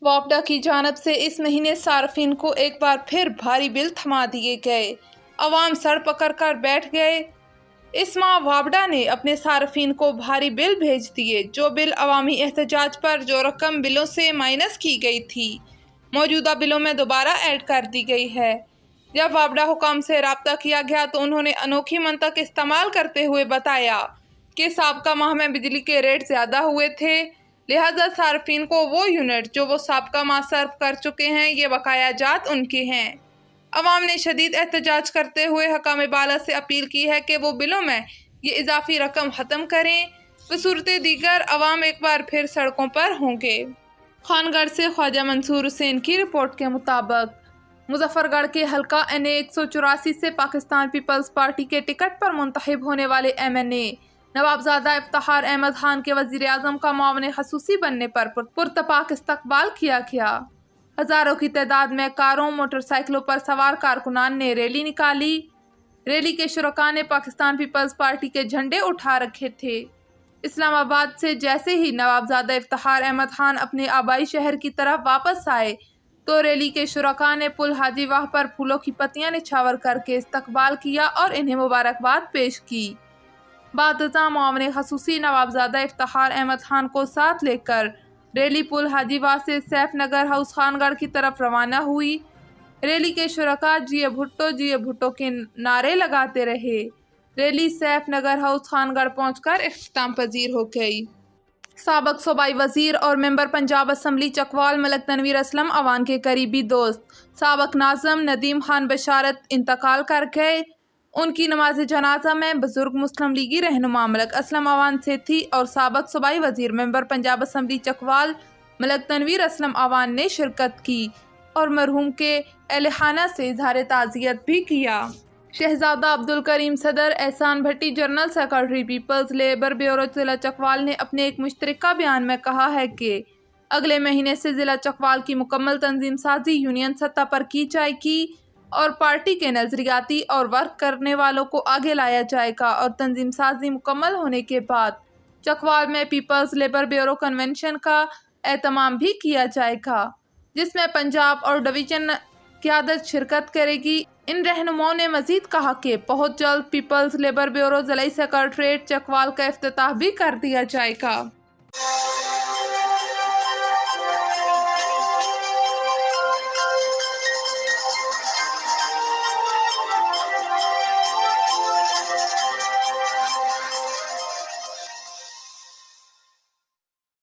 वापडा की जानिब से इस महीने सार्फिन को एक बार फिर भारी बिल थमा दिए गए। अवाम सर पकड़ कर बैठ गए। इस माह वापडा ने अपने सार्फिन को भारी बिल भेज दिए। जो बिल अवामी एहतजाज पर जो रकम बिलों से माइनस की गई थी, मौजूदा बिलों में दोबारा ऐड कर दी गई है। जब वापडा हुकाम से राब्ता किया गया तो उन्होंने अनोखी मंतक इस्तेमाल करते हुए बताया कि साबका माह में बिजली के रेट ज़्यादा हुए थे, लिहाजा सार्फिन को वो यूनिट जो वो साबका माह सर्व कर चुके हैं, ये बकाया जात उनके हैं। अवाम ने शदीद एहतजाज करते हुए हकाम बाला से अपील की है कि वो बिलों में ये इजाफी रकम ख़त्म करें। बसूरत दीगर अवाम एक बार फिर सड़कों पर होंगे। खानगढ़ से ख्वाजा मंसूर हुसैन की रिपोर्ट के मुताबिक मुजफ्फरगढ़ के हल्का NA 184 से पाकिस्तान पीपल्स पार्टी के टिकट पर मुंतखब होने वाले MNA नवाबजादा इफ्तिखार अहमद खान के वज़ीर आज़म का मुआवन ख़ुसूसी बनने पर पुरतपाक इस्तकबाल किया गया। हज़ारों की तादाद में कारों मोटरसाइकिलों पर सवार कारकुनान ने रैली निकाली। रैली के शुरका ने पाकिस्तान पीपल्स पार्टी के झंडे उठा रखे थे। इस्लामाबाद से जैसे ही नवाबजादा इफ्तिखार अहमद खान अपने आबाई शहर की तरफ वापस आए तो रैली के शुरका ने पुल हाजी वाह पर फूलों की पत्तियां निछावर करके इस्तकबाल किया और इन्हें मुबारकबाद पेश की। बादशाह मुआवन ख़ुसूसी नवाबजादा इफ्तिखार अहमद खान को साथ लेकर रैली पुल हाजी वाह से सैफ नगर हाउस खानगढ़ की तरफ रवाना हुई। रैली के शुरका जिए भुट्टो के नारे लगाते रहे। रैली सैफ नगर हाउस खानगढ़ पहुंचकर इख्तिताम पजीर हो गई। साबक सूबाई वजीर और मेंबर पंजाब असम्बली चकवाल मलक तनवीर असलम अवान के करीबी दोस्त साबक नाज़िम नदीम खान बशारत इंतकाल कर गए। उनकी नमाज जनाजा में बुजुर्ग मुस्लिम लीगी रहनुमा मलक असलम अवान से थी और साबक सूबाई वजीर मेंबर पंजाब असम्बली चकवाल मलक तनवीर असलम अवान ने शिरकत की और मरहूम के अहले खाना से इजहार ताज़ियत भी किया। शहजादा अब्दुल करीम सदर, Ehsan Bhatti general secretary people's labour bureau ज़िला चकवाल ने अपने एक मुश्तरका बयान में कहा है कि अगले महीने से ज़िला चकवाल की मुकम्मल तंजीम साजी यूनियन सतह पर की जाएगी और पार्टी के नज़रियाती और वर्क करने वालों को आगे लाया जाएगा और तंजीम साजी मुकम्मल होने के बाद चकवाल में पीपल्स लेबर ब्यूरो कन्वेंशन का एहतमाम भी किया जाएगा, जिसमें पंजाब और डिवीज़न क़यादत शिरकत करेगी। इन रहनुमाओं ने मजीद कहा कि बहुत जल्द पीपल्स लेबर ब्यूरो ज़िला सेक्रेटरीट चकवाल का इफ्तिताह भी कर दिया जाएगा।